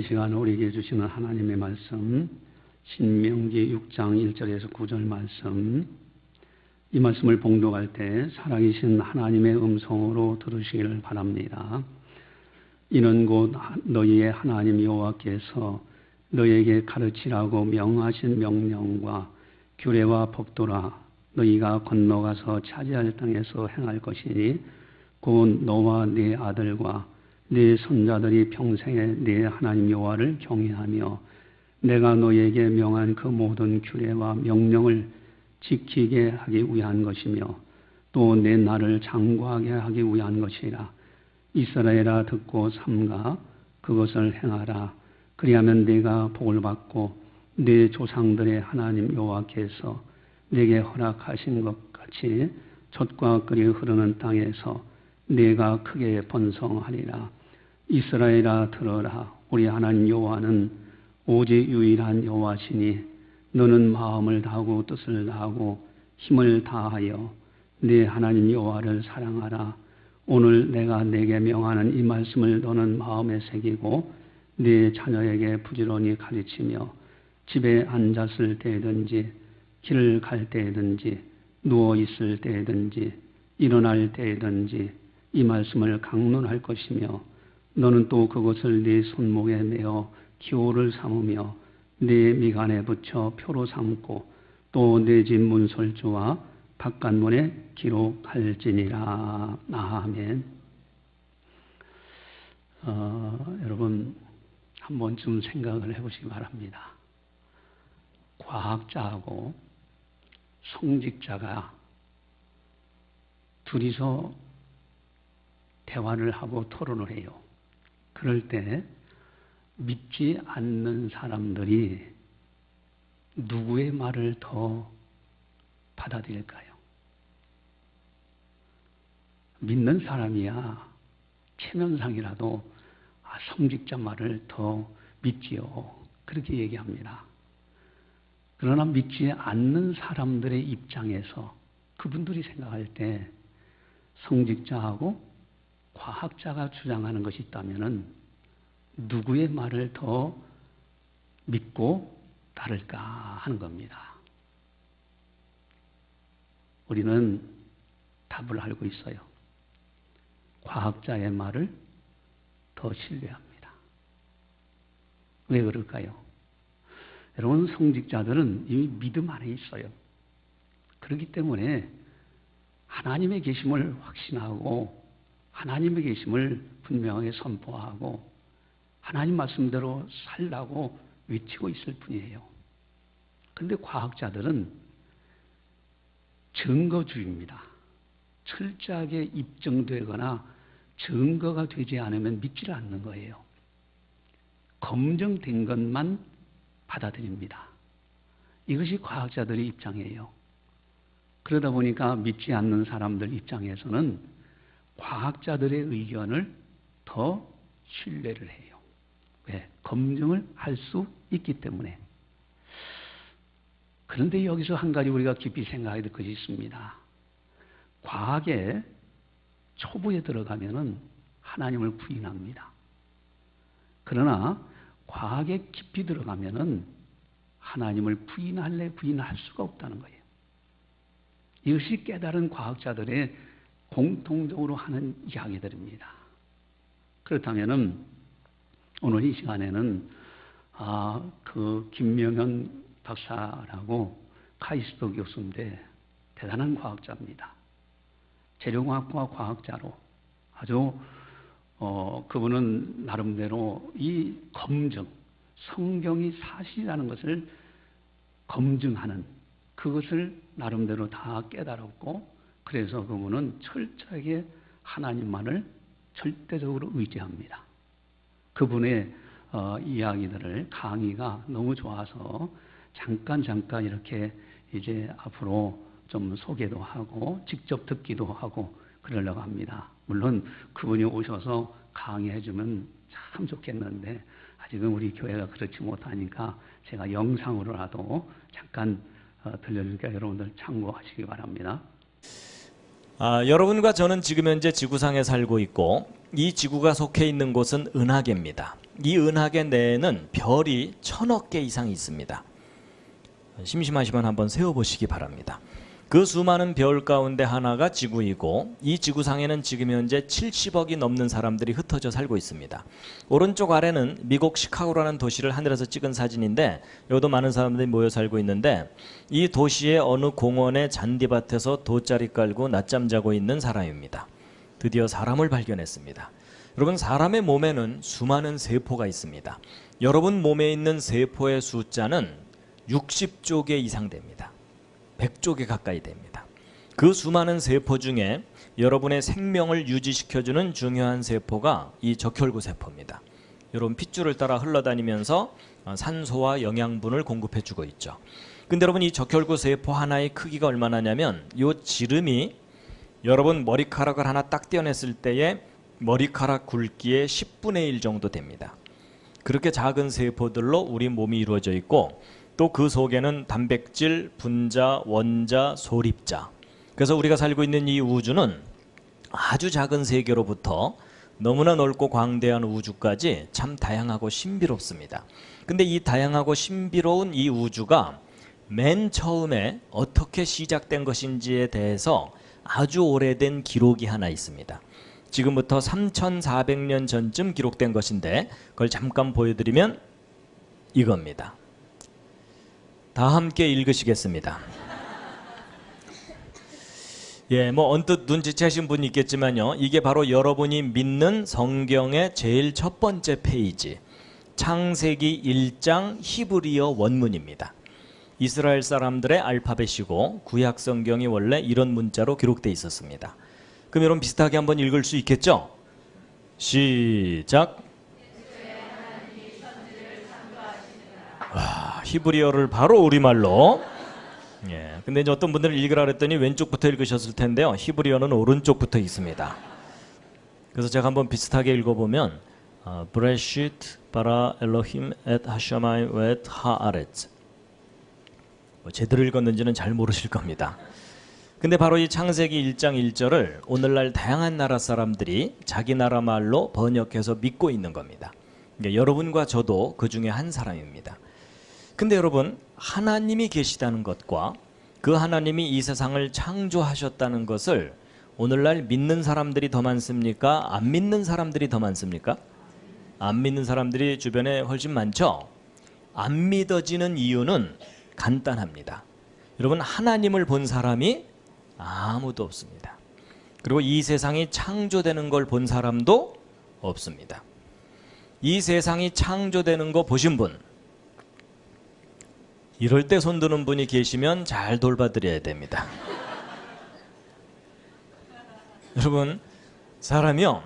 이 시간 우리에게 주시는 하나님의 말씀, 신명기 6장 1절에서 9절 말씀, 이 말씀을 봉독할 때 살아계신 하나님의 음성으로 들으시기를 바랍니다. 이는 곧 너희의 하나님 여호와께서 너희에게 가르치라고 명하신 명령과 규례와 법도라. 너희가 건너가서 차지할 땅에서 행할 것이니 곧 너와 네 아들과 네 손자들이 평생에 네 하나님 여호와를 경외하며 내가 너희에게 명한 그 모든 규례와 명령을 지키게 하기 위한 것이며 또 내 날을 장구하게 하기 위한 것이라. 이스라엘아 듣고 삼가 그것을 행하라. 그리하면 네가 복을 받고 네 조상들의 하나님 여호와께서 네게 허락하신 것 같이 젖과 끓이 흐르는 땅에서 네가 크게 번성하리라. 이스라엘아 들어라. 우리 하나님 여호와는 오직 유일한 여호와시니 너는 마음을 다하고 뜻을 다하고 힘을 다하여 네 하나님 여호와를 사랑하라. 오늘 내가 네게 명하는 이 말씀을 너는 마음에 새기고 네 자녀에게 부지런히 가르치며 집에 앉았을 때든지 길을 갈 때든지 누워 있을 때든지 일어날 때든지 이 말씀을 강론할 것이며 너는 또 그것을 네 손목에 메어 기호를 삼으며 네 미간에 붙여 표로 삼고 또 네 집 문설주와 바깥문에 기록할지니라. 아멘. 여러분 한 번쯤 생각을 해보시기 바랍니다. 과학자하고 성직자가 둘이서 대화를 하고 토론을 해요. 그럴 때 믿지 않는 사람들이 누구의 말을 더 받아들일까요? 믿는 사람이야 체면상이라도 성직자 말을 더 믿지요. 그렇게 얘기합니다. 그러나 믿지 않는 사람들의 입장에서 그분들이 생각할 때 성직자하고 과학자가 주장하는 것이 있다면 누구의 말을 더 믿고 따를까 하는 겁니다. 우리는 답을 알고 있어요. 과학자의 말을 더 신뢰합니다. 왜 그럴까요? 여러분, 성직자들은 이미 믿음 안에 있어요. 그렇기 때문에 하나님의 계심을 확신하고 하나님의 계심을 분명하게 선포하고 하나님 말씀대로 살라고 외치고 있을 뿐이에요. 그런데 과학자들은 증거주의입니다. 철저하게 입증되거나 증거가 되지 않으면 믿지를 않는 거예요. 검증된 것만 받아들입니다. 이것이 과학자들의 입장이에요. 그러다 보니까 믿지 않는 사람들 입장에서는 과학자들의 의견을 더 신뢰를 해요. 왜? 검증을 할 수 있기 때문에. 그런데 여기서 한 가지 우리가 깊이 생각해야 될 것이 있습니다. 과학의 초보에 들어가면은 하나님을 부인합니다. 그러나 과학에 깊이 들어가면은 하나님을 부인할 수가 없다는 거예요. 이것이 깨달은 과학자들의 공통적으로 하는 이야기들입니다. 그렇다면은 오늘 이 시간에는 그 김명현 박사라고 카이스트 교수인데 대단한 과학자입니다. 재료공학과 과학자로 아주 그분은 나름대로 이 검증, 성경이 사실이라는 것을 검증하는 그것을 나름대로 다 깨달았고 그래서 그분은 철저하게 하나님만을 절대적으로 의지합니다. 그분의 이야기들을 강의가 너무 좋아서 잠깐 이렇게 이제 앞으로 좀 소개도 하고 직접 듣기도 하고 그러려고 합니다. 물론 그분이 오셔서 강의해주면 참 좋겠는데 아직은 우리 교회가 그렇지 못하니까 제가 영상으로라도 잠깐 들려주니까 여러분들 참고하시기 바랍니다. 여러분과 저는 지금 현재 지구상에 살고 있고 이 지구가 속해 있는 곳은 은하계입니다. 이 은하계 내에는 별이 1000억 개 이상이 있습니다. 심심하시면 한번 세어보시기 바랍니다. 그 수많은 별 가운데 하나가 지구이고 이 지구상에는 지금 현재 70억이 넘는 사람들이 흩어져 살고 있습니다. 오른쪽 아래는 미국 시카고라는 도시를 하늘에서 찍은 사진인데 여기도 많은 사람들이 모여 살고 있는데 이 도시의 어느 공원의 잔디밭에서 돗자리 깔고 낮잠 자고 있는 사람입니다. 드디어 사람을 발견했습니다. 여러분, 사람의 몸에는 수많은 세포가 있습니다. 여러분 몸에 있는 세포의 숫자는 60조 개 이상 됩니다. 100조 개 가까이 됩니다. 그 수많은 세포 중에 여러분의 생명을 유지시켜주는 중요한 세포가 이 적혈구 세포입니다. 여러분 핏줄을 따라 흘러다니면서 산소와 영양분을 공급해주고 있죠. 근데 여러분 이 적혈구 세포 하나의 크기가 얼마나냐면 이 지름이 여러분 머리카락을 하나 딱 떼어냈을 때의 머리카락 굵기의 10분의 1 정도 됩니다. 그렇게 작은 세포들로 우리 몸이 이루어져 있고 또 그 속에는 단백질, 분자, 원자, 소립자. 그래서 우리가 살고 있는 이 우주는 아주 작은 세계로부터 너무나 넓고 광대한 우주까지 참 다양하고 신비롭습니다. 근데 이 다양하고 신비로운 이 우주가 맨 처음에 어떻게 시작된 것인지에 대해서 아주 오래된 기록이 하나 있습니다. 지금부터 3400년 전쯤 기록된 것인데 그걸 잠깐 보여드리면 이겁니다. 다 함께 읽으시겠습니다. 예, 뭐 언뜻 눈치채신 분이 있겠지만요. 이게 바로 여러분이 믿는 성경의 제일 첫 번째 페이지, 창세기 1장 히브리어 원문입니다. 이스라엘 사람들의 알파벳이고 구약 성경이 원래 이런 문자로 기록되어 있었습니다. 그럼 여러분 비슷하게 한번 읽을 수 있겠죠? 시작. 와, 히브리어를 바로 우리말로. 예, 근데 이제 어떤 분들은 읽으라 그랬더니 왼쪽부터 읽으셨을 텐데요. 히브리어는 오른쪽부터 있습니다. 그래서 제가 한번 비슷하게 읽어보면 브레시트 바라 엘로힘 엣 하샤마이 웻 하아렛. 제대로 읽었는지는 잘 모르실 겁니다. 근데 바로 이 창세기 1장 1절을 오늘날 다양한 나라 사람들이 자기 나라 말로 번역해서 믿고 있는 겁니다. 그러니까 여러분과 저도 그 중에 한 사람입니다. 근데 여러분, 하나님이 계시다는 것과 그 하나님이 이 세상을 창조하셨다는 것을 오늘날 믿는 사람들이 더 많습니까? 안 믿는 사람들이 더 많습니까? 안 믿는 사람들이 주변에 훨씬 많죠? 안 믿어지는 이유는 간단합니다. 여러분, 하나님을 본 사람이 아무도 없습니다. 그리고 이 세상이 창조되는 걸 본 사람도 없습니다. 이 세상이 창조되는 거 보신 분, 이럴 때 손드는 분이 계시면 잘 돌봐드려야 됩니다. 여러분, 사람이요,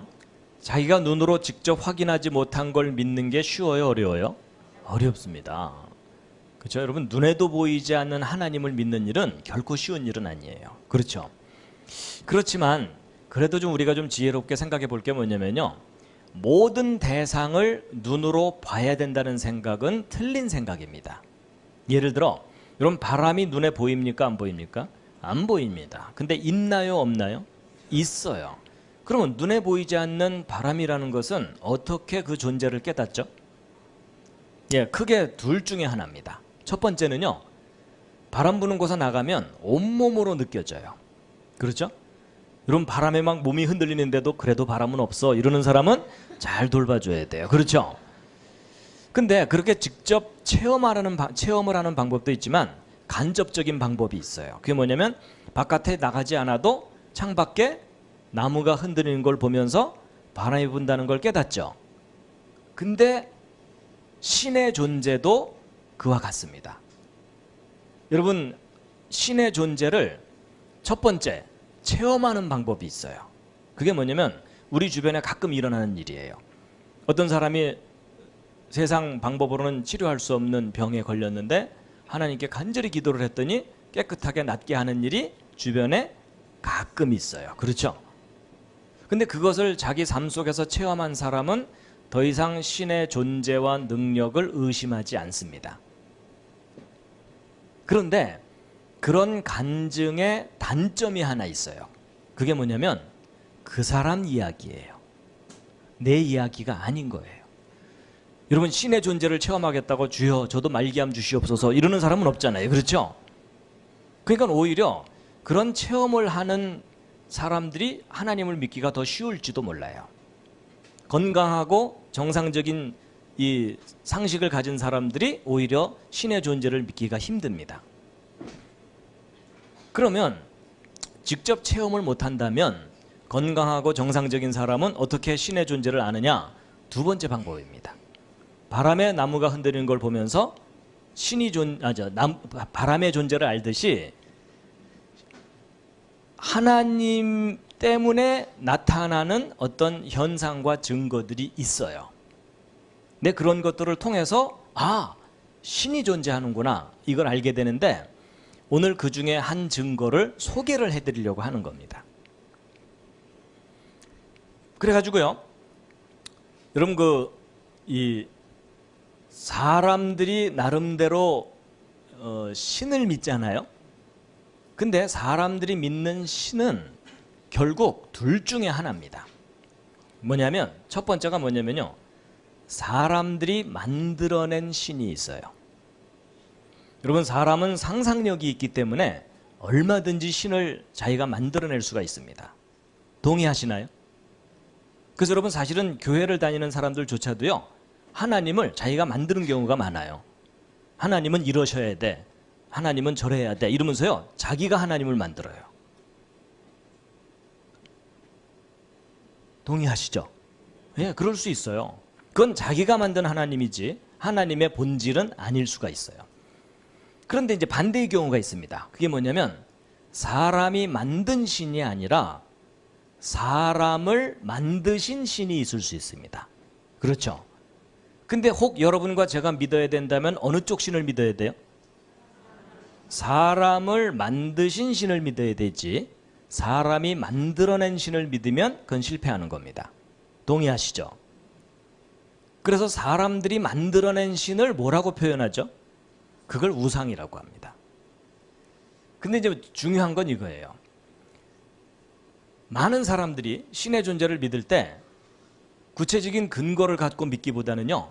자기가 눈으로 직접 확인하지 못한 걸 믿는 게 쉬워요, 어려워요? 어렵습니다. 그렇죠? 여러분, 눈에도 보이지 않는 하나님을 믿는 일은 결코 쉬운 일은 아니에요. 그렇죠? 그렇지만 그래도 좀 우리가 좀 지혜롭게 생각해 볼 게 뭐냐면요, 모든 대상을 눈으로 봐야 된다는 생각은 틀린 생각입니다. 예를 들어 여러분, 바람이 눈에 보입니까? 안 보입니까? 안 보입니다. 근데 있나요? 없나요? 있어요. 그러면 눈에 보이지 않는 바람이라는 것은 어떻게 그 존재를 깨닫죠? 예, 크게 둘 중에 하나입니다. 첫 번째는요, 바람 부는 곳에 나가면 온몸으로 느껴져요. 그렇죠? 여러분, 바람에 막 몸이 흔들리는데도 그래도 바람은 없어 이러는 사람은 잘 돌봐줘야 돼요. 그렇죠? 근데 그렇게 직접 체험을 하는 방법도 있지만 간접적인 방법이 있어요. 그게 뭐냐면 바깥에 나가지 않아도 창밖에 나무가 흔들리는 걸 보면서 바람이 분다는 걸 깨닫죠. 근데 신의 존재도 그와 같습니다. 여러분, 신의 존재를 첫 번째 체험하는 방법이 있어요. 그게 뭐냐면 우리 주변에 가끔 일어나는 일이에요. 어떤 사람이 세상 방법으로는 치료할 수 없는 병에 걸렸는데 하나님께 간절히 기도를 했더니 깨끗하게 낫게 하는 일이 주변에 가끔 있어요. 그렇죠? 근데 그것을 자기 삶 속에서 체험한 사람은 더 이상 신의 존재와 능력을 의심하지 않습니다. 그런데 그런 간증에 단점이 하나 있어요. 그게 뭐냐면 그 사람 이야기예요. 내 이야기가 아닌 거예요. 여러분 신의 존재를 체험하겠다고 주여 저도 말기암 주시옵소서 이러는 사람은 없잖아요. 그렇죠? 그러니까 오히려 그런 체험을 하는 사람들이 하나님을 믿기가 더 쉬울지도 몰라요. 건강하고 정상적인 이 상식을 가진 사람들이 오히려 신의 존재를 믿기가 힘듭니다. 그러면 직접 체험을 못한다면 건강하고 정상적인 사람은 어떻게 신의 존재를 아느냐? 두 번째 방법입니다. 바람에 나무가 흔들리는 걸 보면서 바람의 존재를 알듯이 하나님 때문에 나타나는 어떤 현상과 증거들이 있어요. 근데 그런 것들을 통해서 신이 존재하는구나 이걸 알게 되는데 오늘 그 중에 한 증거를 소개를 해드리려고 하는 겁니다. 그래가지고요, 여러분 이 사람들이 나름대로 신을 믿잖아요. 근데 사람들이 믿는 신은 결국 둘 중에 하나입니다. 뭐냐면 첫 번째가 뭐냐면요, 사람들이 만들어낸 신이 있어요. 여러분 사람은 상상력이 있기 때문에 얼마든지 신을 자기가 만들어낼 수가 있습니다. 동의하시나요? 그래서 여러분 사실은 교회를 다니는 사람들조차도요, 하나님을 자기가 만드는 경우가 많아요. 하나님은 이러셔야 돼, 하나님은 저래야 돼 이러면서요 자기가 하나님을 만들어요. 동의하시죠? 예, 그럴 수 있어요. 그건 자기가 만든 하나님이지 하나님의 본질은 아닐 수가 있어요. 그런데 이제 반대의 경우가 있습니다. 그게 뭐냐면 사람이 만든 신이 아니라 사람을 만드신 신이 있을 수 있습니다. 그렇죠? 근데 혹 여러분과 제가 믿어야 된다면 어느 쪽 신을 믿어야 돼요? 사람을 만드신 신을 믿어야 되지, 사람이 만들어낸 신을 믿으면 그건 실패하는 겁니다. 동의하시죠? 그래서 사람들이 만들어낸 신을 뭐라고 표현하죠? 그걸 우상이라고 합니다. 근데 이제 중요한 건 이거예요. 많은 사람들이 신의 존재를 믿을 때 구체적인 근거를 갖고 믿기보다는요,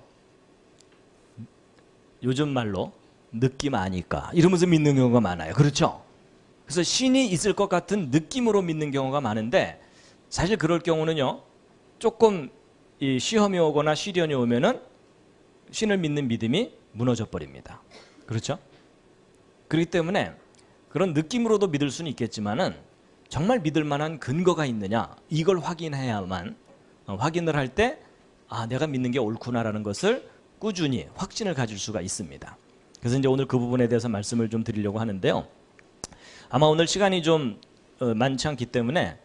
요즘 말로 느낌 아니까 이러면서 믿는 경우가 많아요. 그렇죠? 그래서 신이 있을 것 같은 느낌으로 믿는 경우가 많은데 사실 그럴 경우는요, 조금 이 시험이 오거나 시련이 오면은 신을 믿는 믿음이 무너져 버립니다. 그렇죠? 그렇기 때문에 그런 느낌으로도 믿을 수는 있겠지만은 정말 믿을 만한 근거가 있느냐 이걸 확인해야만, 확인을 할 때 내가 믿는 게 옳구나라는 것을 꾸준히 확신을 가질 수가 있습니다. 그래서 이제 오늘 그 부분에 대해서 말씀을 좀 드리려고 하는데요. 아마 오늘 시간이 좀 많지 않기 때문에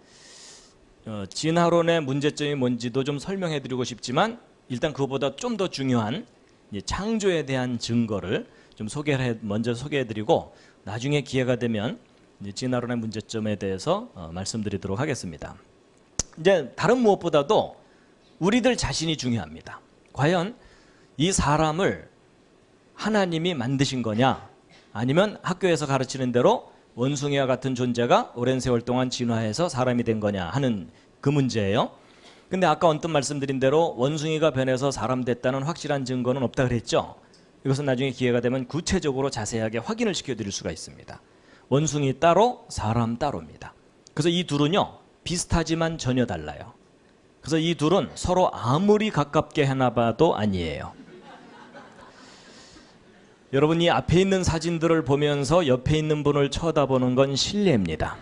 진화론의 문제점이 뭔지도 좀 설명해 드리고 싶지만 일단 그거보다 좀 더 중요한 창조에 대한 증거를 좀 먼저 소개해 드리고 나중에 기회가 되면 진화론의 문제점에 대해서 말씀드리도록 하겠습니다. 이제 다른 무엇보다도 우리들 자신이 중요합니다. 과연 이 사람을 하나님이 만드신 거냐, 아니면 학교에서 가르치는 대로 원숭이와 같은 존재가 오랜 세월 동안 진화해서 사람이 된 거냐 하는 그 문제예요. 근데 아까 언뜻 말씀드린 대로 원숭이가 변해서 사람 됐다는 확실한 증거는 없다 그랬죠. 이것은 나중에 기회가 되면 구체적으로 자세하게 확인을 시켜드릴 수가 있습니다. 원숭이 따로 사람 따로입니다. 그래서 이 둘은요 비슷하지만 전혀 달라요. 그래서 이 둘은 서로 아무리 가깝게 해놔봐도 아니에요. 여러분이 앞에 있는 사진들을 보면서 옆에 있는 분을 쳐다보는 건 실례입니다.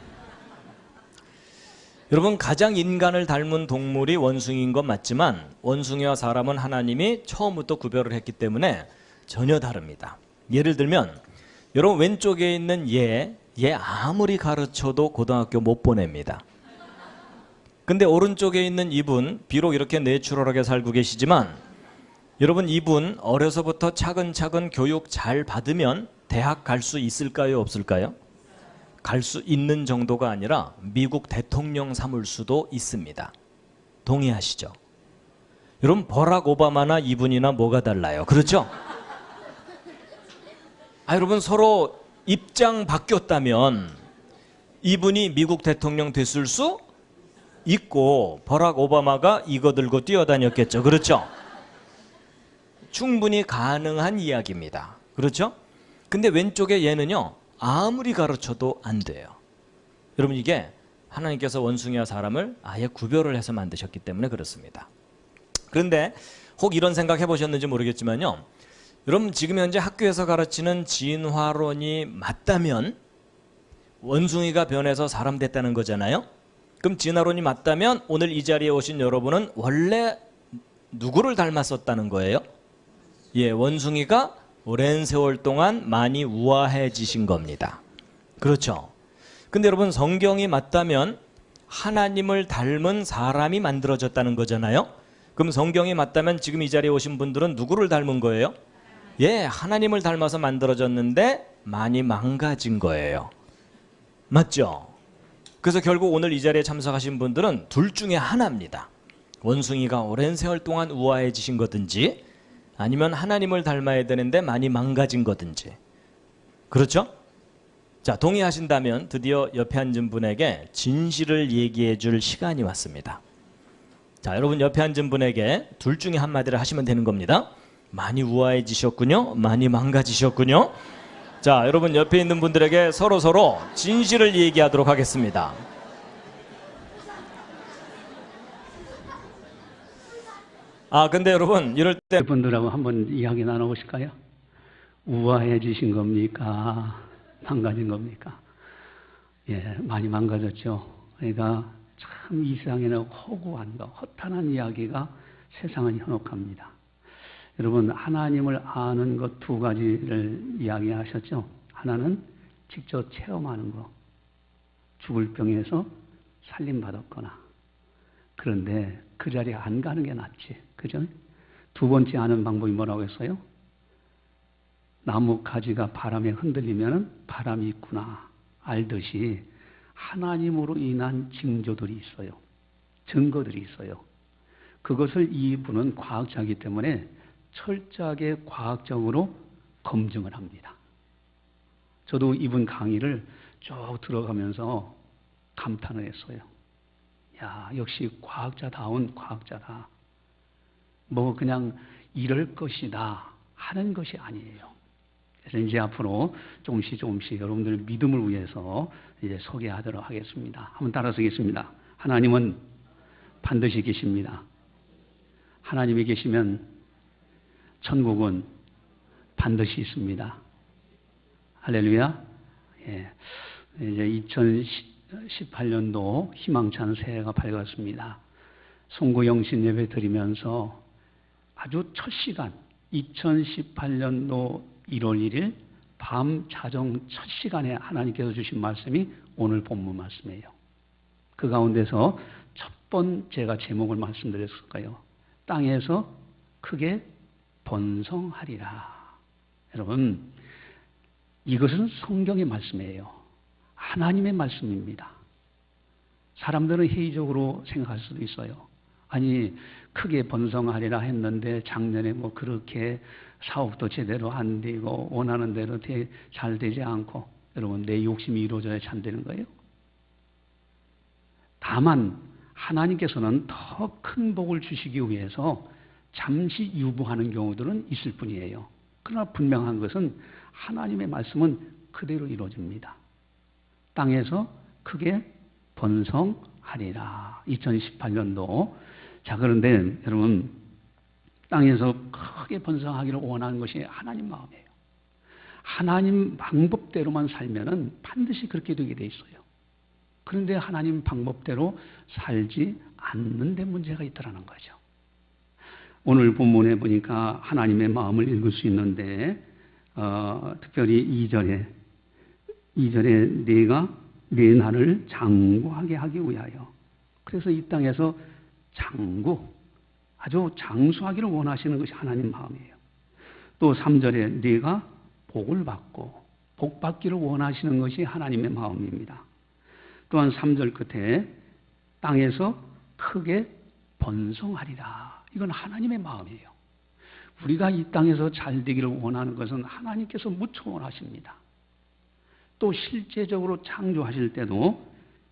여러분 가장 인간을 닮은 동물이 원숭이인 건 맞지만 원숭이와 사람은 하나님이 처음부터 구별을 했기 때문에 전혀 다릅니다. 예를 들면 여러분 왼쪽에 있는 얘 아무리 가르쳐도 고등학교 못 보냅니다. 근데 오른쪽에 있는 이분 비록 이렇게 내추럴하게 살고 계시지만 여러분 이분 어려서부터 차근차근 교육 잘 받으면 대학 갈 수 있을까요? 없을까요? 갈 수 있는 정도가 아니라 미국 대통령 삼을 수도 있습니다. 동의하시죠? 여러분 버락 오바마나 이분이나 뭐가 달라요? 그렇죠? 여러분 서로 입장 바뀌었다면 이분이 미국 대통령 됐을 수 있고 버락 오바마가 이거 들고 뛰어다녔겠죠. 그렇죠? 충분히 가능한 이야기입니다. 그렇죠? 근데 왼쪽에 얘는요, 아무리 가르쳐도 안 돼요. 여러분, 이게 하나님께서 원숭이와 사람을 아예 구별을 해서 만드셨기 때문에 그렇습니다. 그런데 혹 이런 생각 해보셨는지 모르겠지만요, 여러분 지금 현재 학교에서 가르치는 진화론이 맞다면 원숭이가 변해서 사람 됐다는 거잖아요. 그럼 진화론이 맞다면 오늘 이 자리에 오신 여러분은 원래 누구를 닮았었다는 거예요? 예, 원숭이가 오랜 세월 동안 많이 우아해지신 겁니다. 그렇죠? 근데 여러분, 성경이 맞다면 하나님을 닮은 사람이 만들어졌다는 거잖아요. 그럼 성경이 맞다면 지금 이 자리에 오신 분들은 누구를 닮은 거예요? 예, 하나님을 닮아서 만들어졌는데 많이 망가진 거예요. 맞죠? 그래서 결국 오늘 이 자리에 참석하신 분들은 둘 중에 하나입니다. 원숭이가 오랜 세월 동안 우아해지신 거든지 아니면 하나님을 닮아야 되는데 많이 망가진 거든지. 그렇죠? 자, 동의하신다면 드디어 옆에 앉은 분에게 진실을 얘기해 줄 시간이 왔습니다. 자, 여러분 옆에 앉은 분에게 둘 중에 한마디를 하시면 되는 겁니다. 많이 우아해지셨군요. 많이 망가지셨군요. 자, 여러분 옆에 있는 분들에게 서로 진실을 얘기하도록 하겠습니다. 근데 여러분 이럴 때 분들하고 한번 이야기 나눠보실까요? 우아해지신 겁니까? 망가진 겁니까? 예, 많이 망가졌죠. 그러니까 참 이 세상에는 허구한 거, 허탄한 이야기가 세상은 현혹합니다. 여러분, 하나님을 아는 것 두 가지를 이야기하셨죠. 하나는 직접 체험하는 거, 죽을 병에서 살림받았거나. 그런데 그 자리에 안 가는 게 낫지. 그죠? 두 번째 아는 방법이 뭐라고 했어요? 나무 가지가 바람에 흔들리면 바람이 있구나 알듯이 하나님으로 인한 징조들이 있어요. 증거들이 있어요. 그것을 이분은 과학자이기 때문에 철저하게 과학적으로 검증을 합니다. 저도 이분 강의를 쭉 들어가면서 감탄을 했어요. 야, 역시 과학자다운 과학자다. 뭐 그냥 이럴 것이다 하는 것이 아니에요. 그래서 이제 앞으로 조금씩 여러분들 믿음을 위해서 이제 소개하도록 하겠습니다. 한번 따라서겠습니다. 하나님은 반드시 계십니다. 하나님이 계시면 천국은 반드시 있습니다. 할렐루야. 예. 이제 2018년도 희망찬 새해가 밝았습니다. 송구영신 예배 드리면서 아주 첫 시간, 2018년도 1월 1일 밤 자정 첫 시간에 하나님께서 주신 말씀이 오늘 본문 말씀이에요. 그 가운데서 첫 번 제가 제목을 말씀드렸을까요? 땅에서 크게 번성하리라. 여러분, 이것은 성경의 말씀이에요. 하나님의 말씀입니다. 사람들은 회의적으로 생각할 수도 있어요. 아니, 크게 번성하리라 했는데 작년에 뭐 그렇게 사업도 제대로 안 되고 원하는 대로 잘 되지 않고, 여러분 내 욕심이 이루어져야 잘 되는 거예요. 다만 하나님께서는 더 큰 복을 주시기 위해서 잠시 유보하는 경우들은 있을 뿐이에요. 그러나 분명한 것은 하나님의 말씀은 그대로 이루어집니다. 땅에서 크게 번성하리라. 2018년도. 자, 그런데 여러분, 땅에서 크게 번성하기를 원하는 것이 하나님 마음이에요. 하나님 방법대로만 살면은 반드시 그렇게 되게 돼 있어요. 그런데 하나님 방법대로 살지 않는 데 문제가 있더라는 거죠. 오늘 본문에 보니까 하나님의 마음을 읽을 수 있는데, 특별히 2절에 네가 네 나를 장구하게 하기 위하여. 그래서 이 땅에서 아주 장수하기를 원하시는 것이 하나님 마음이에요. 또 3절에 네가 복을 받고 복 받기를 원하시는 것이 하나님의 마음입니다. 또한 3절 끝에 땅에서 크게 번성하리라. 이건 하나님의 마음이에요. 우리가 이 땅에서 잘 되기를 원하는 것은 하나님께서 무척 원하십니다. 또 실제적으로 창조하실 때도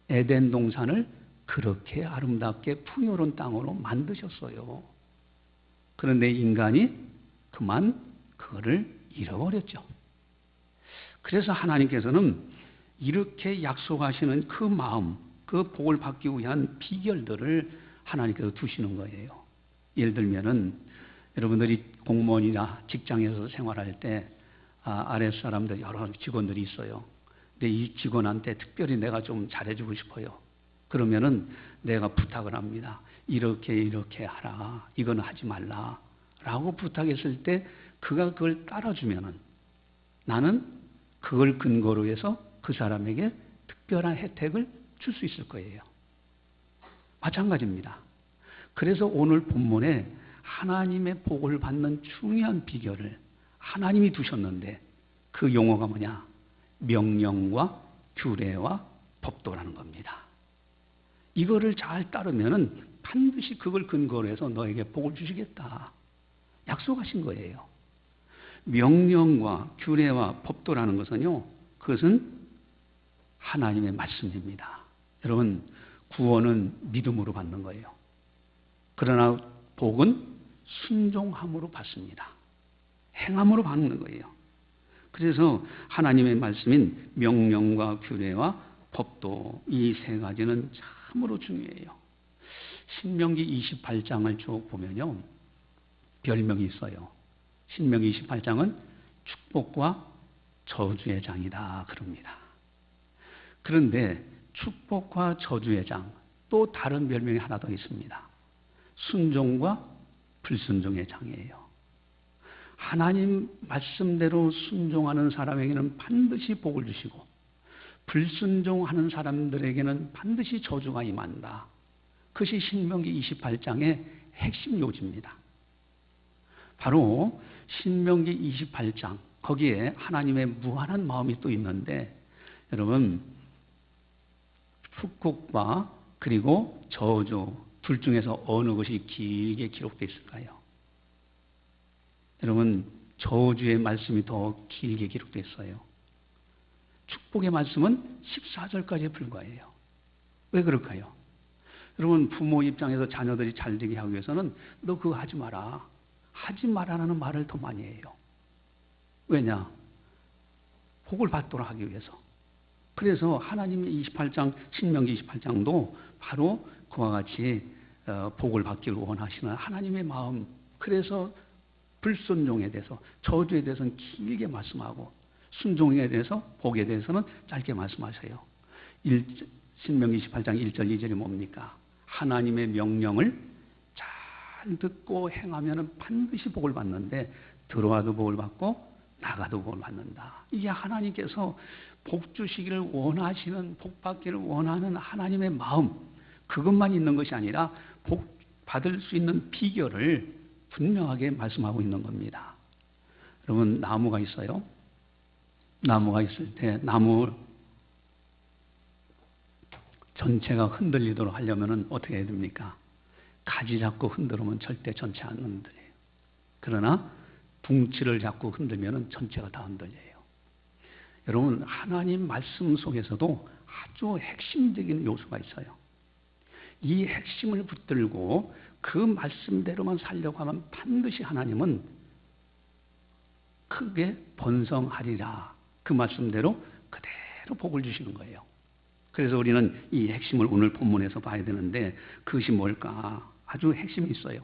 에덴 동산을 그렇게 아름답게 풍요로운 땅으로 만드셨어요. 그런데 인간이 그만 그거를 잃어버렸죠. 그래서 하나님께서는 이렇게 약속하시는 그 마음, 그 복을 받기 위한 비결들을 하나님께서 두시는 거예요. 예를 들면은 여러분들이 공무원이나 직장에서 생활할 때 아랫사람들 여러 직원들이 있어요. 근데 이 직원한테 특별히 내가 좀 잘해주고 싶어요. 그러면은 내가 부탁을 합니다. 이렇게 하라. 이건 하지 말라. 라고 부탁했을 때 그가 그걸 따라주면은 나는 그걸 근거로 해서 그 사람에게 특별한 혜택을 줄 수 있을 거예요. 마찬가지입니다. 그래서 오늘 본문에 하나님의 복을 받는 중요한 비결을 하나님이 두셨는데 그 용어가 뭐냐? 명령과 규례와 법도라는 겁니다. 이거를 잘 따르면은 반드시 그걸 근거로 해서 너에게 복을 주시겠다. 약속하신 거예요. 명령과 규례와 법도라는 것은요, 그것은 하나님의 말씀입니다. 여러분, 구원은 믿음으로 받는 거예요. 그러나 복은 순종함으로 받습니다. 행함으로 받는 거예요. 그래서 하나님의 말씀인 명령과 규례와 법도 이 세 가지는 참으로 중요해요. 신명기 28장을 쭉 보면요. 별명이 있어요. 신명기 28장은 축복과 저주의 장이다 그럽니다. 그런데 축복과 저주의 장, 또 다른 별명이 하나 더 있습니다. 순종과 불순종의 장이에요. 하나님 말씀대로 순종하는 사람에게는 반드시 복을 주시고 불순종하는 사람들에게는 반드시 저주가 임한다. 그것이 신명기 28장의 핵심 요지입니다. 바로 신명기 28장 거기에 하나님의 무한한 마음이 또 있는데 여러분 축복과 그리고 저주 둘 중에서 어느 것이 길게 기록되어 있을까요? 여러분 저주의 말씀이 더 길게 기록되어 있어요. 축복의 말씀은 14절까지에 불과해요. 왜 그럴까요? 여러분 부모 입장에서 자녀들이 잘 되게 하기 위해서는 너 그거 하지 마라. 하지 말라는 말을 더 많이 해요. 왜냐? 복을 받도록 하기 위해서. 그래서 하나님의 28장, 신명기 28장도 바로 그와 같이 복을 받기를 원하시는 하나님의 마음. 그래서 불순종에 대해서, 저주에 대해서는 길게 말씀하고 순종에 대해서, 복에 대해서는 짧게 말씀하세요. 신명기 28장 1절 2절이 뭡니까? 하나님의 명령을 잘 듣고 행하면 반드시 복을 받는데 들어와도 복을 받고 나가도 복을 받는다. 이게 하나님께서 복 주시기를 원하시는, 복 받기를 원하는 하나님의 마음, 그것만 있는 것이 아니라 복 받을 수 있는 비결을 분명하게 말씀하고 있는 겁니다. 여러분 나무가 있어요. 나무가 있을 때 나무 전체가 흔들리도록 하려면 어떻게 해야 됩니까? 가지 잡고 흔들으면 절대 전체 안 흔들려요. 그러나 둥치를 잡고 흔들면 전체가 다 흔들려요. 여러분 하나님 말씀 속에서도 아주 핵심적인 요소가 있어요. 이 핵심을 붙들고 그 말씀대로만 살려고 하면 반드시 하나님은 크게 번성하리라. 그 말씀대로 그대로 복을 주시는 거예요. 그래서 우리는 이 핵심을 오늘 본문에서 봐야 되는데 그것이 뭘까? 아주 핵심이 있어요.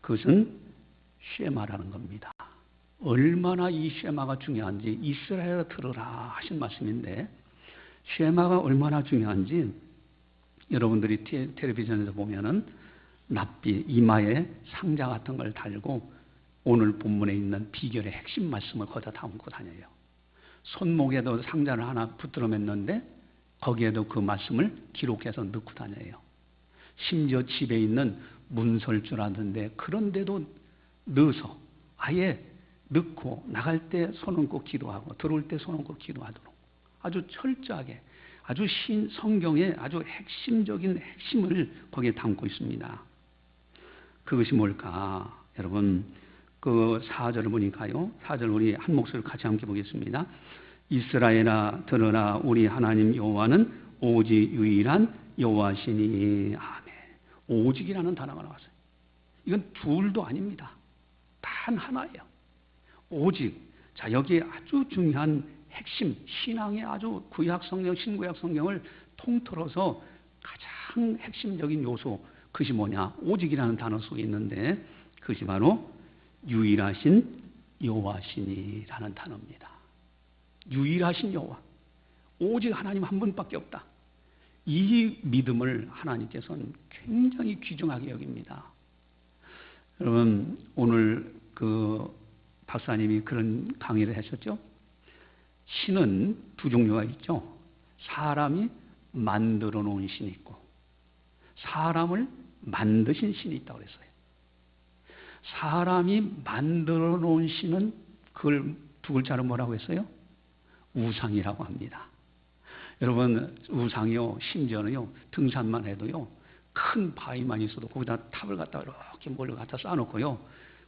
그것은 쉐마라는 겁니다. 얼마나 이 쉐마가 중요한지 이스라엘아 들으라 하신 말씀인데 쉐마가 얼마나 중요한지 여러분들이 텔레비전에서 보면은 납비 이마에 상자 같은 걸 달고 오늘 본문에 있는 비결의 핵심 말씀을 거기다 담고 다녀요. 손목에도 상자를 하나 붙들어 맸는데 거기에도 그 말씀을 기록해서 넣고 다녀요. 심지어 집에 있는 문설주라던데 그런데도 넣어서 아예 넣고 나갈 때 손 얹고 기도하고 들어올 때 손 얹고 기도하도록 아주 철저하게 아주 성경의 아주 핵심적인 핵심을 거기에 담고 있습니다. 그것이 뭘까? 여러분 그 4절을 보니까요. 4절 우리 한 목소리로 같이 함께 보겠습니다. 이스라엘아 들으라 우리 하나님 여호와는 오직 유일한 여호와시니. 아멘. 오직이라는 단어가 나왔어요. 이건 둘도 아닙니다. 단 하나예요. 오직. 자, 여기에 아주 중요한 핵심, 신앙의 아주 구약 성경, 신구약 성경을 통틀어서 가장 핵심적인 요소, 그것이 뭐냐? 오직이라는 단어 속에 있는데 그것이 바로 유일하신 여호와시니라는 단어입니다. 유일하신 여호와. 오직 하나님 한 분밖에 없다. 이 믿음을 하나님께서는 굉장히 귀중하게 여깁니다. 여러분, 오늘 박사님이 그런 강의를 하셨죠? 신은 두 종류가 있죠. 사람이 만들어 놓은 신이 있고 사람을 만드신 신이 있다고 그랬어요. 사람이 만들어 놓은 신은 그걸 두 글자로 뭐라고 했어요? 우상이라고 합니다. 여러분, 우상이요, 심지어는요, 등산만 해도요, 큰 바위만 있어도 거기다 탑을 갖다 이렇게 뭘 갖다 쌓아놓고요,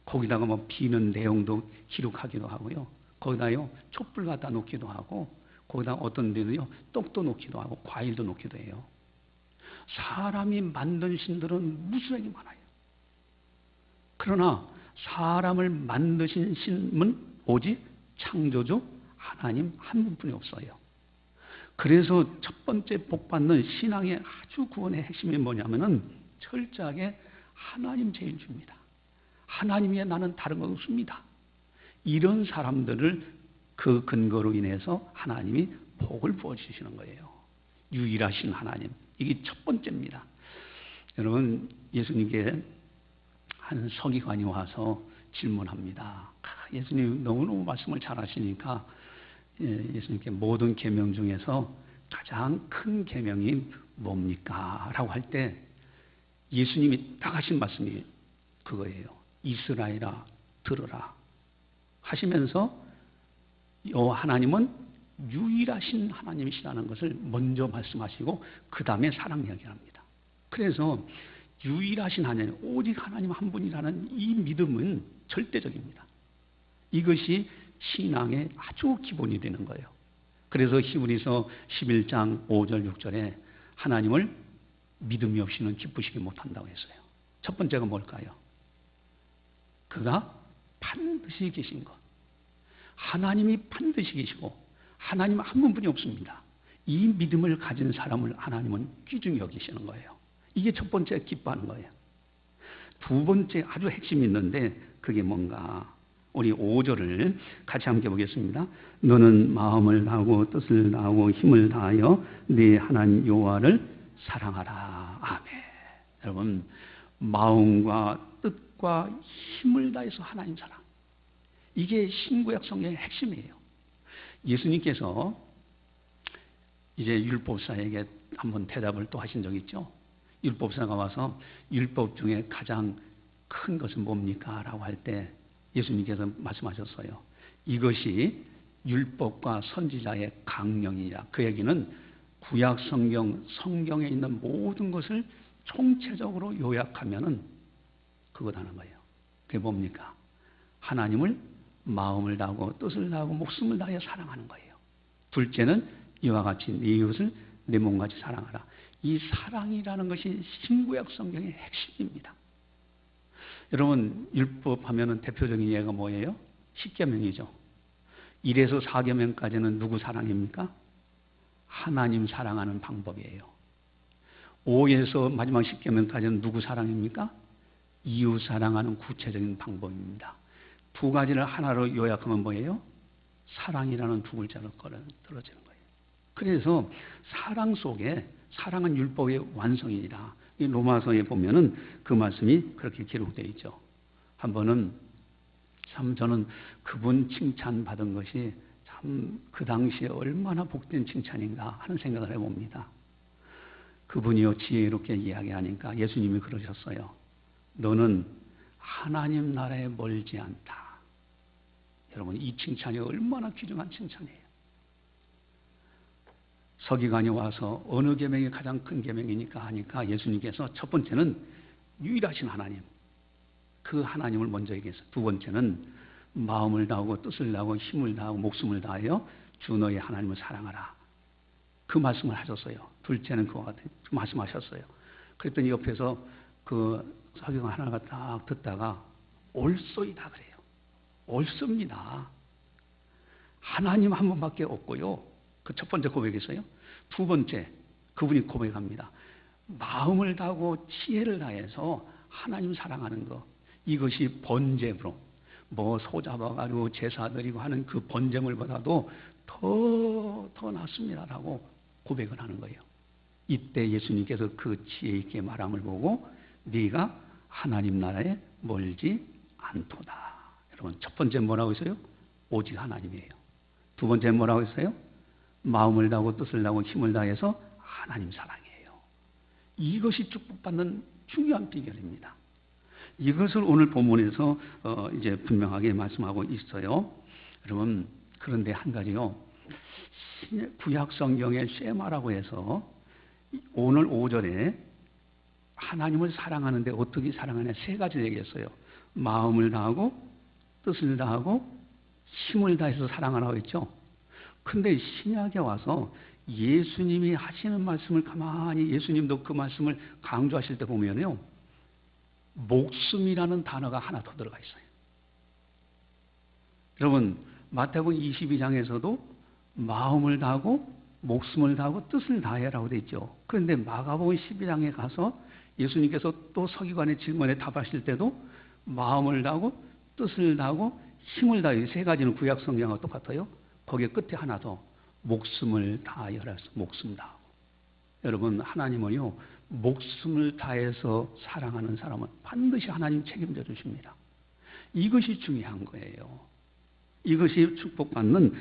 거기다가 뭐 비는 내용도 기록하기도 하고요, 거기다요 촛불 갖다 놓기도 하고, 거기다 어떤 데는요 떡도 놓기도 하고 과일도 놓기도 해요. 사람이 만든 신들은 무수하게 많아요. 그러나 사람을 만드신 신은 오직 창조주 하나님 한 분뿐이 없어요. 그래서 첫 번째 복받는 신앙의 아주 구원의 핵심이 뭐냐면은 철저하게 하나님 제일주입니다. 하나님 외에 나는 다른 것 없습니다. 이런 사람들을 그 근거로 인해서 하나님이 복을 부어주시는 거예요. 유일하신 하나님. 이게 첫 번째입니다. 여러분, 예수님께 한 서기관이 와서 질문합니다. 예수님 너무너무 말씀을 잘하시니까 예수님께 모든 계명 중에서 가장 큰 계명이 뭡니까? 라고 할 때 예수님이 딱 하신 말씀이 그거예요. 이스라엘아 들으라 하시면서 하나님은 유일하신 하나님이시라는 것을 먼저 말씀하시고 그 다음에 사랑 이야기를 합니다. 그래서 유일하신 하나님, 오직 하나님 한 분이라는 이 믿음은 절대적입니다. 이것이 신앙의 아주 기본이 되는 거예요. 그래서 히브리서 11장 5절 6절에 하나님을 믿음이 없이는 기쁘시게 못한다고 했어요. 첫 번째가 뭘까요? 그가 반드시 계신 것. 하나님이 반드시 계시고 하나님 한 분뿐이 없습니다. 이 믿음을 가진 사람을 하나님은 귀중히 여기시는 거예요. 이게 첫 번째 기뻐하는 거예요. 두 번째 아주 핵심이 있는데 그게 뭔가? 우리 5절을 같이 함께 보겠습니다. 너는 마음을 다하고 뜻을 다하고 힘을 다하여 네 하나님 여호와를 사랑하라. 아멘. 여러분, 마음과 뜻과 힘을 다해서 하나님 사랑. 이게 신구약 성경의 핵심이에요. 예수님께서 이제 율법사에게 한번 대답을 또 하신 적이 있죠. 율법사가 와서 율법 중에 가장 큰 것은 뭡니까? 라고 할 때 예수님께서 말씀하셨어요. 이것이 율법과 선지자의 강령이라. 그 얘기는 구약 성경에 있는 모든 것을 총체적으로 요약하면은 그거다는 거예요. 그게 뭡니까? 하나님을 마음을 다하고 뜻을 다하고 목숨을 다하여 사랑하는 거예요. 둘째는 이와 같이 네 이웃을 내 몸같이 사랑하라. 이 사랑이라는 것이 신구약 성경의 핵심입니다. 여러분, 율법 하면은 대표적인 예가 뭐예요? 10계명이죠. 1에서 4계명까지는 누구 사랑입니까? 하나님 사랑하는 방법이에요. 5에서 마지막 10계명까지는 누구 사랑입니까? 이웃 사랑하는 구체적인 방법입니다. 두 가지를 하나로 요약하면 뭐예요? 사랑이라는 두 글자를 떨어지는 거예요. 그래서 사랑 속에 사랑은 율법의 완성이다. 이 로마서에 보면은 그 말씀이 그렇게 기록되어 있죠. 한 번은 참 저는 그분 칭찬받은 것이 참 그 당시에 얼마나 복된 칭찬인가 하는 생각을 해봅니다. 그분이요 지혜롭게 이야기하니까 예수님이 그러셨어요. 너는 하나님 나라에 멀지 않다. 여러분, 이 칭찬이 얼마나 귀중한 칭찬이에요. 서기관이 와서 어느 계명이 가장 큰 계명이니까 하니까 예수님께서 첫 번째는 유일하신 하나님, 그 하나님을 먼저 얘기했어요. 두 번째는 마음을 다하고 뜻을 다하고 힘을 다하고 목숨을 다하여 주 너의 하나님을 사랑하라. 그 말씀을 하셨어요. 둘째는 그와 같은 말씀하셨어요. 그랬더니 옆에서 그 서기관 하나가 딱 듣다가 옳소이다 그래요. 옳습니다. 하나님 한 분밖에 없고요. 그 첫 번째 고백에서요. 두 번째 그분이 고백합니다. 마음을 다하고 지혜를 다해서 하나님 사랑하는 것, 이것이 번제로 뭐 소 잡아가지고 제사 드리고 하는 그 번제물보다도 더 낫습니다라고 고백을 하는 거예요. 이때 예수님께서 그 지혜 있게 말함을 보고 네가 하나님 나라에 멀지 않도다. 여러분, 첫 번째 뭐라고 했어요? 오직 하나님이에요. 두 번째 뭐라고 했어요? 마음을 다하고 뜻을 다하고 힘을 다해서 하나님 사랑이에요. 이것이 축복받는 중요한 비결입니다. 이것을 오늘 본문에서 이제 분명하게 말씀하고 있어요. 여러분, 그런데 한 가지요. 구약 성경의 쉐마라고 해서 오늘 5절에 하나님을 사랑하는데 어떻게 사랑하냐 세 가지 얘기했어요. 마음을 다하고 뜻을 다하고 힘을 다해서 사랑하라고 했죠. 근데 신약에 와서 예수님이 하시는 말씀을 가만히 예수님도 그 말씀을 강조하실 때 보면요. 목숨이라는 단어가 하나 더 들어가 있어요. 여러분, 마태복음 22장에서도 마음을 다하고 목숨을 다하고 뜻을 다해라고 되어 있죠. 그런데 마가복음 12장에 가서 예수님께서 또 서기관의 질문에 답하실 때도 마음을 다하고 뜻을 다하고 힘을 다해 세 가지는 구약 성경과 똑같아요. 거기에 끝에 하나 더 목숨을 다하여라 해서 목숨 다하고. 여러분, 하나님은요 목숨을 다해서 사랑하는 사람은 반드시 하나님 책임져 주십니다. 이것이 중요한 거예요. 이것이 축복받는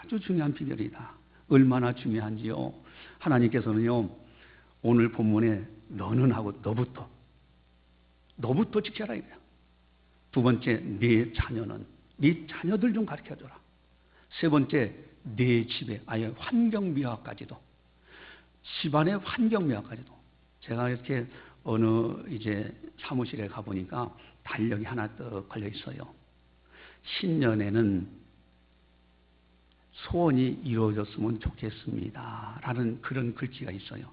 아주 중요한 비결이다. 얼마나 중요한지요. 하나님께서는요 오늘 본문에 너는 하고 너부터 지켜라 이거야. 두 번째, 네 자녀는 네 자녀들 좀 가르쳐줘라. 세 번째, 네 집에 아예 환경미화까지도, 집안의 환경미화까지도. 제가 이렇게 어느 이제 사무실에 가보니까 달력이 하나 떡 걸려 있어요. 신년에는 소원이 이루어졌으면 좋겠습니다 라는 그런 글씨가 있어요.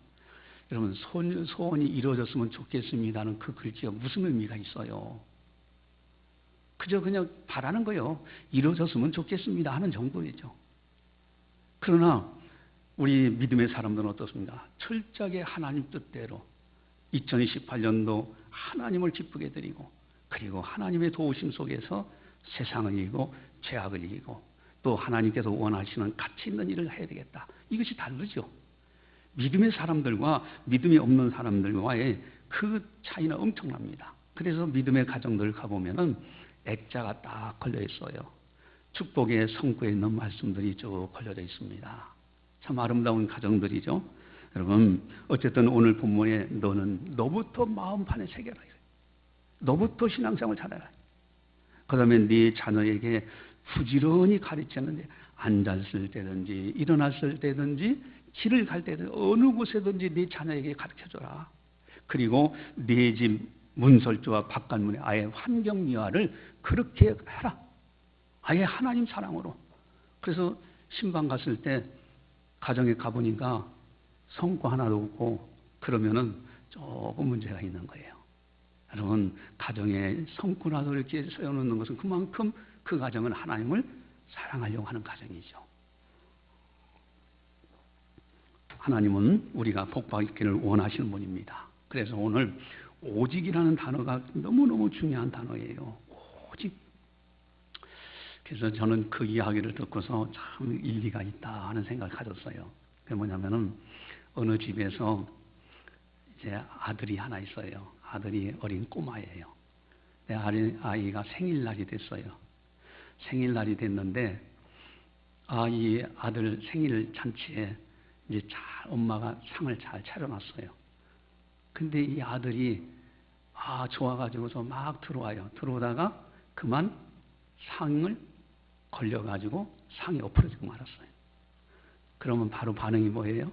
여러분, 소원이 이루어졌으면 좋겠습니다는 그 글씨가 무슨 의미가 있어요? 그저 그냥 바라는 거예요. 이루어졌으면 좋겠습니다 하는 정도이죠. 그러나 우리 믿음의 사람들은 어떻습니까? 철저하게 하나님 뜻대로 2028년도 하나님을 기쁘게 드리고, 그리고 하나님의 도우심 속에서 세상을 이기고 죄악을 이기고 또 하나님께서 원하시는 가치 있는 일을 해야 되겠다. 이것이 다르죠. 믿음의 사람들과 믿음이 없는 사람들과의 그 차이는 엄청납니다. 그래서 믿음의 가정들 가보면은 액자가 딱 걸려 있어요. 축복의 성구에 있는 말씀들이 쭉 걸려져 있습니다. 참 아름다운 가정들이죠. 여러분, 어쨌든 오늘 본문에 너부터 마음판에 새겨라. 너부터 신앙생활을 잘해라. 그 다음에 네 자녀에게 부지런히 가르치는데 앉았을 때든지 일어났을 때든지 길을 갈 때든지 어느 곳에든지 네 자녀에게 가르쳐줘라. 그리고 네 집 문설주와 바깥문에 아예 환경미화를 그렇게 해라. 아예 하나님 사랑으로. 그래서 신방 갔을 때 가정에 가보니까 성과 하나도 없고 그러면은 조금 문제가 있는 거예요. 여러분, 가정에 성구라도 이렇게 세워놓는 것은 그만큼 그 가정은 하나님을 사랑하려고 하는 가정이죠. 하나님은 우리가 복받기를 원하시는 분입니다. 그래서 오늘 오직이라는 단어가 너무너무 중요한 단어예요. 오직. 그래서 저는 그 이야기를 듣고서 참 일리가 있다 하는 생각을 가졌어요. 그게 뭐냐면은 어느 집에서 이제 아들이 하나 있어요. 아들이 어린 꼬마예요. 내 아이가 생일날이 됐어요. 생일날이 됐는데 이 아들 생일 잔치에 이제 잘 엄마가 상을 잘 차려놨어요. 근데 이 아들이 좋아가지고서 막 들어와요. 들어오다가 그만 상을 걸려가지고 상이 엎어지고 말았어요. 그러면 바로 반응이 뭐예요?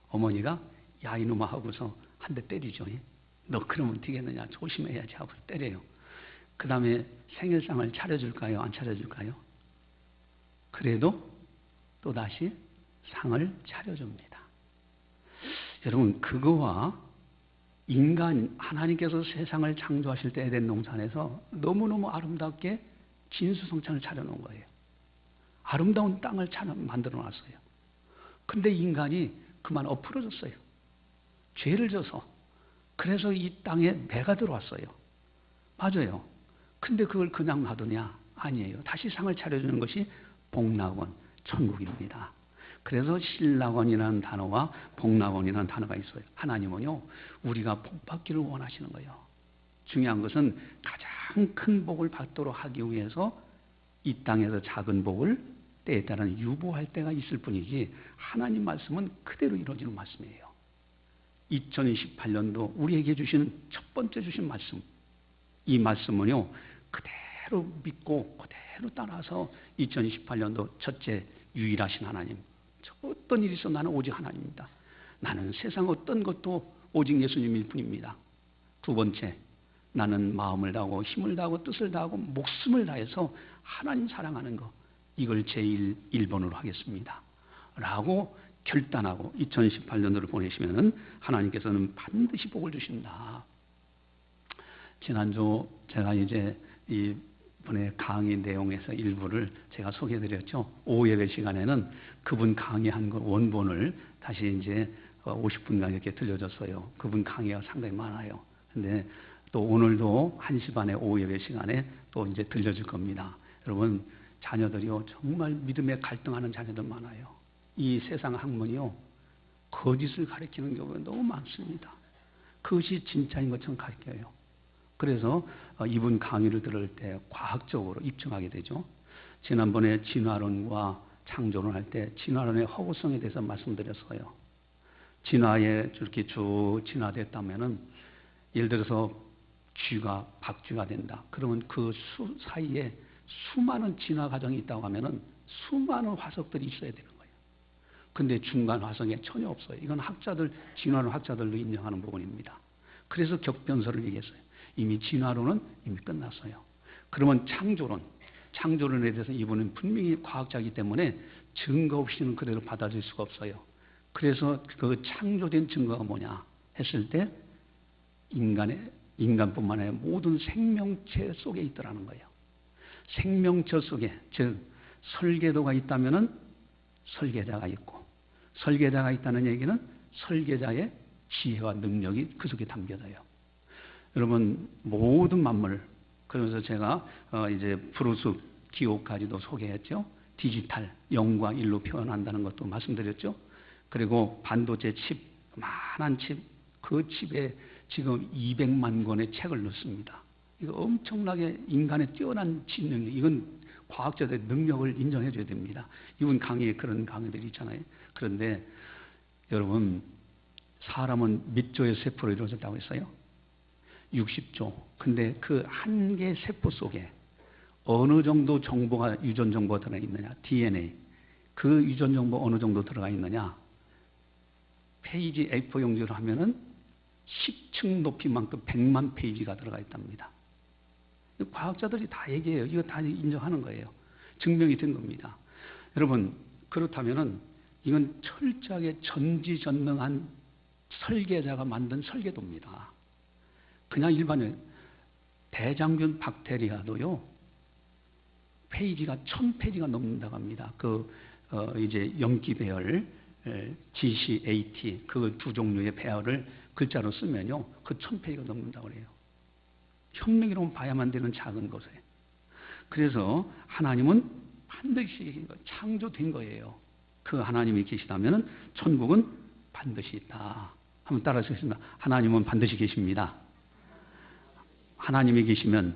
어머니가 야 이놈아 하고서 한 대 때리죠. 너 그러면 되겠느냐 조심해야지 하고 때려요. 그 다음에 생일상을 차려줄까요? 안 차려줄까요? 그래도 또다시 상을 차려줍니다. 여러분, 그거와 인간, 하나님께서 세상을 창조하실 때 에덴 동산에서 너무너무 아름답게 진수성찬을 차려놓은 거예요. 아름다운 땅을 만들어 놨어요. 근데 인간이 그만 엎으러졌어요. 죄를 져서. 그래서 이 땅에 매가 들어왔어요. 맞아요. 근데 그걸 그냥 놔두냐? 아니에요. 다시 상을 차려주는 것이 복락원, 천국입니다. 그래서 신락원이라는 단어와 복락원이라는 단어가 있어요. 하나님은요, 우리가 복 받기를 원하시는 거예요. 중요한 것은 가장 큰 복을 받도록 하기 위해서 이 땅에서 작은 복을 때에 따라 유보할 때가 있을 뿐이지, 하나님 말씀은 그대로 이루어지는 말씀이에요. 2028년도 우리에게 주신 첫 번째 주신 말씀, 이 말씀은요, 그대로 믿고 그대로 따라서 2028년도 첫째, 유일하신 하나님, 어떤 일이 있어 나는 오직 하나님입니다. 나는 세상 어떤 것도 오직 예수님일 뿐입니다. 두 번째, 나는 마음을 다하고 힘을 다하고 뜻을 다하고 목숨을 다해서 하나님 사랑하는 것, 이걸 제일 1번으로 하겠습니다 라고 결단하고 2018년도를 보내시면은 하나님께서는 반드시 복을 주신다. 지난주 제가 이제 이번에 강의 내용에서 일부를 제가 소개해드렸죠. 오후 예배 시간에는 그분 강의한 거 원본을 다시 이제 50분간 이렇게 들려줬어요. 그분 강의가 상당히 많아요. 근데 또 오늘도 1시 반에 오후 예배 시간에 또 이제 들려줄 겁니다. 여러분, 자녀들이요, 정말 믿음에 갈등하는 자녀들 많아요. 이 세상 학문이요, 거짓을 가리키는 경우가 너무 많습니다. 그것이 진짜인 것처럼 가르쳐요. 그래서 이분 강의를 들을 때 과학적으로 입증하게 되죠. 지난번에 진화론과 창조론 할 때 진화론의 허구성에 대해서 말씀드렸어요. 진화에 저렇게 쭉 진화됐다면은, 예를 들어서 쥐가 박쥐가 된다. 그러면 그 사이에 수많은 진화 과정이 있다고 하면은 수많은 화석들이 있어야 되는 거예요. 근데 중간 화석에 전혀 없어요. 이건 학자들, 진화론 학자들도 인정하는 부분입니다. 그래서 격변설을 얘기했어요. 이미 진화론은 이미 끝났어요. 그러면 창조론에 대해서 이분은 분명히 과학자이기 때문에 증거 없이는 그대로 받아들일 수가 없어요. 그래서 그 창조된 증거가 뭐냐 했을 때 인간뿐만 아니라 모든 생명체 속에 있더라는 거예요. 생명체 속에, 즉 설계도가 있다면은 설계자가 있고, 설계자가 있다는 얘기는 설계자의 지혜와 능력이 그 속에 담겨져요. 여러분, 모든 만물, 그러면서 제가 이제 브루스 기호까지도 소개했죠. 디지털, 0과 1로 표현한다는 것도 말씀드렸죠. 그리고 반도체 칩, 많은 칩, 그 칩에 지금 200만 권의 책을 넣습니다. 이거 엄청나게 인간의 뛰어난 지능, 이건 과학자들의 능력을 인정해 줘야 됩니다. 이분 강의에 그런 강의들이 있잖아요. 그런데 여러분, 사람은 몇 조의 세포로 이루어졌다고 했어요? 60조. 근데 그 한 개의 세포 속에 어느 정도 정보가, 유전 정보가 들어가 있느냐? DNA. 그 유전 정보 어느 정도 들어가 있느냐? 페이지 A4 용지로 하면은 10층 높이만큼 100만 페이지가 들어가 있답니다. 과학자들이 다 얘기해요. 이거 다 인정하는 거예요. 증명이 된 겁니다. 여러분, 그렇다면은 이건 철저하게 전지전능한 설계자가 만든 설계도입니다. 그냥 일반적인 대장균 박테리아도요, 페이지가 1000페이지가 넘는다고 합니다. 이제 염기 배열, GCAT, 그 두 종류의 배열을 글자로 쓰면요, 그 1000페이지가 넘는다고 그래요. 혁명이라고 봐야만 되는 작은 것에. 그래서 하나님은 반드시 창조된 거예요. 그 하나님이 계시다면 천국은 반드시 있다. 한번 따라서 하겠습니다. 하나님은 반드시 계십니다. 하나님이 계시면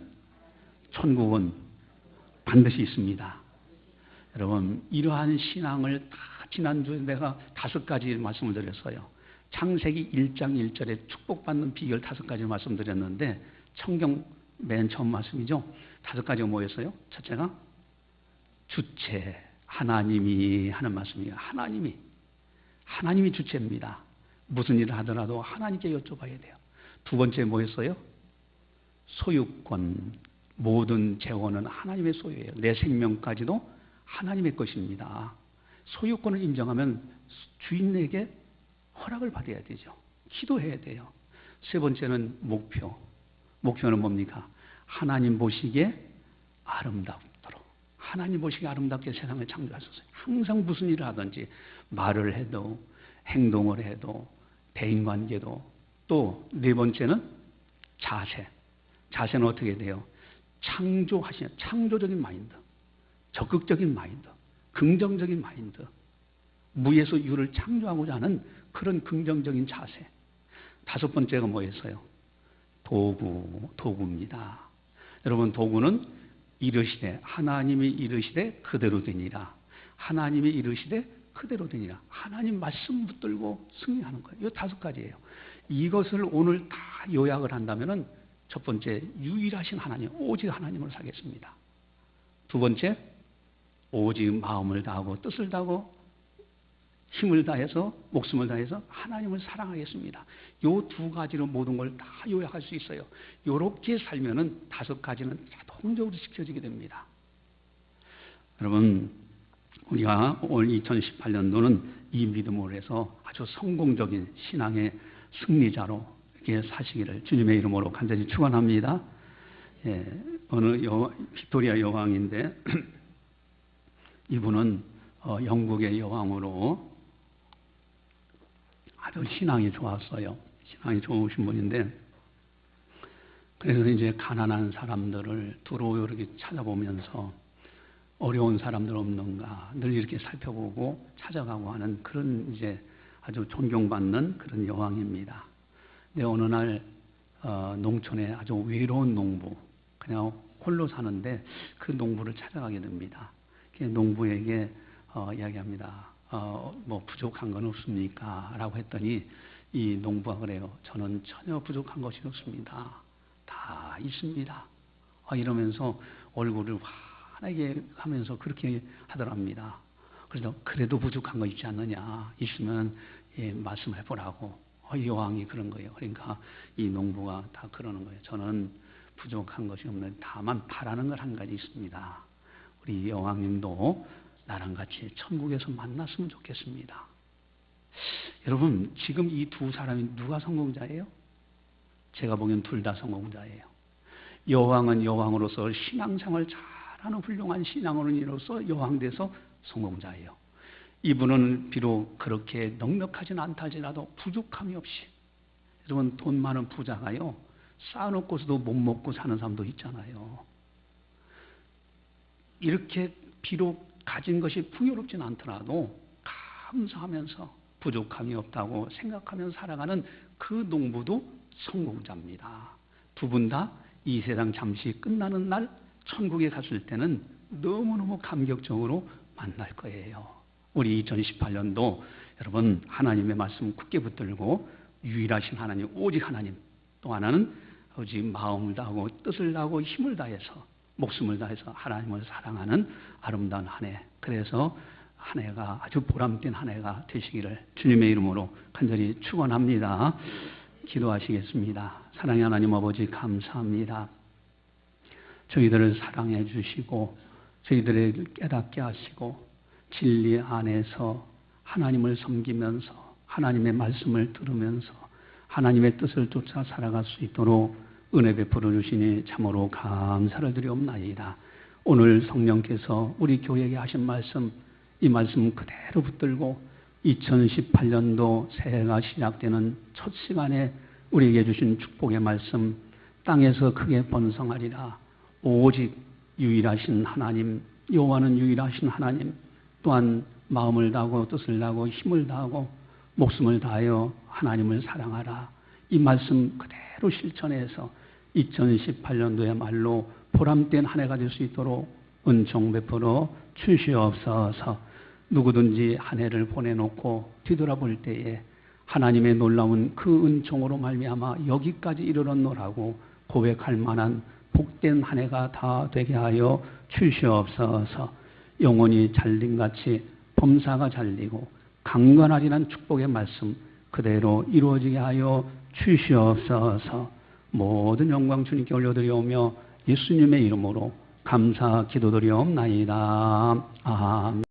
천국은 반드시 있습니다. 여러분, 이러한 신앙을 다 지난주에 내가 5가지 말씀을 드렸어요. 창세기 1장 1절에 축복받는 비결 5가지 말씀드렸는데, 성경 맨 처음 말씀이죠. 5가지가 뭐였어요? 첫째가 주체, 하나님이 하는 말씀이에요. 하나님이 주체입니다. 무슨 일을 하더라도 하나님께 여쭤봐야 돼요. 두 번째 뭐였어요? 소유권, 모든 재원은 하나님의 소유예요. 내 생명까지도 하나님의 것입니다. 소유권을 인정하면 주인에게 허락을 받아야 되죠. 기도해야 돼요. 세 번째는 목표. 목표는 뭡니까? 하나님 보시기에 아름답도록. 하나님 보시기에 아름답게 세상을 창조하셨어요. 항상 무슨 일을 하든지 말을 해도 행동을 해도 대인관계도. 또 네 번째는 자세. 자세는 어떻게 돼요? 창조하시는 창조적인 마인드, 적극적인 마인드, 긍정적인 마인드, 무에서 유를 창조하고자 하는 그런 긍정적인 자세. 다섯 번째가 뭐였어요? 도구입니다. 여러분, 도구는 이르시되, 하나님이 이르시되 그대로 되니라. 하나님이 이르시되 그대로 되니라. 하나님 말씀 붙들고 승리하는 거예요. 이 다섯 가지예요. 이것을 오늘 다 요약을 한다면은 첫 번째, 유일하신 하나님, 오직 하나님을 사겠습니다. 두 번째, 오직 마음을 다하고 뜻을 다하고 힘을 다해서 목숨을 다해서 하나님을 사랑하겠습니다. 이 두 가지로 모든 걸 다 요약할 수 있어요. 이렇게 살면은 다섯 가지는 자동적으로 지켜지게 됩니다. 여러분, 우리가 올 2018년도는 이 믿음으로 해서 아주 성공적인 신앙의 승리자로 이렇게 사시기를 주님의 이름으로 간절히 축원합니다. 예, 빅토리아 여왕인데 이분은 영국의 여왕으로 아주 신앙이 좋았어요. 신앙이 좋으신 분인데, 그래서 이제 가난한 사람들을 두루 이렇게 찾아보면서 어려운 사람들 없는가 늘 이렇게 살펴보고 찾아가고 하는 그런 이제 아주 존경받는 그런 여왕입니다. 근데 어느 날 농촌에 아주 외로운 농부, 그냥 홀로 사는데 그 농부를 찾아가게 됩니다. 농부에게 이야기합니다. 뭐 부족한 건 없습니까? 라고 했더니 이 농부가 그래요. 저는 전혀 부족한 것이 없습니다. 다 있습니다. 이러면서 얼굴을 환하게 하면서 그렇게 하더랍니다. 그래서 그래도 부족한 거 있지 않느냐? 있으면 말씀해 보라고. 여왕이 그런 거예요. 그러니까 이 농부가 다 그러는 거예요. 저는 부족한 것이 없는, 다만 바라는 걸 한 가지 있습니다. 우리 여왕님도 나랑 같이 천국에서 만났으면 좋겠습니다. 여러분, 지금 이 두 사람이 누가 성공자예요? 제가 보기엔 둘 다 성공자예요. 여왕은 여왕으로서 신앙생활 잘하는 훌륭한 신앙인으로서 여왕 돼서 성공자예요. 이분은 비록 그렇게 넉넉하지는 않다 할지라도 부족함이 없이, 여러분, 돈 많은 부자가요, 쌓아놓고서도 못 먹고 사는 사람도 있잖아요. 이렇게 비록 가진 것이 풍요롭지는 않더라도 감사하면서 부족함이 없다고 생각하면서 살아가는 그 농부도 성공자입니다. 두 분 다 이 세상 잠시 끝나는 날 천국에 갔을 때는 너무너무 감격적으로 만날 거예요. 우리 2018년도 여러분, 하나님의 말씀 굳게 붙들고 유일하신 하나님, 오직 하나님, 또 하나는 오직 마음을 다하고 뜻을 다하고 힘을 다해서 목숨을 다해서 하나님을 사랑하는 아름다운 한 해, 그래서 한 해가 아주 보람된 한 해가 되시기를 주님의 이름으로 간절히 축원합니다. 기도하시겠습니다. 사랑의 하나님 아버지, 감사합니다. 저희들을 사랑해 주시고 저희들을 깨닫게 하시고 진리 안에서 하나님을 섬기면서 하나님의 말씀을 들으면서 하나님의 뜻을 쫓아 살아갈 수 있도록 은혜 베풀어 주시니 참으로 감사를 드리옵나이다. 오늘 성령께서 우리 교회에게 하신 말씀, 이 말씀 그대로 붙들고 2018년도 새해가 시작되는 첫 시간에 우리에게 주신 축복의 말씀, 땅에서 크게 번성하리라. 오직 유일하신 하나님, 여호와는 유일하신 하나님, 또한 마음을 다하고 뜻을 다하고 힘을 다하고 목숨을 다하여 하나님을 사랑하라. 이 말씀 그대로 실천해서 2018년도야말로 보람된 한 해가 될 수 있도록 은총 베풀어 주시옵소서. 누구든지 한 해를 보내놓고 뒤돌아볼 때에 하나님의 놀라운 그 은총으로 말미암아 여기까지 이르렀노라고 고백할 만한 복된 한 해가 다 되게 하여 주시옵소서. 영혼이 잘림같이 범사가 잘리고 강건하리란 축복의 말씀 그대로 이루어지게 하여 주시옵소서. 모든 영광 주님께 올려드리오며 예수님의 이름으로 감사 기도드리옵나이다. 아멘.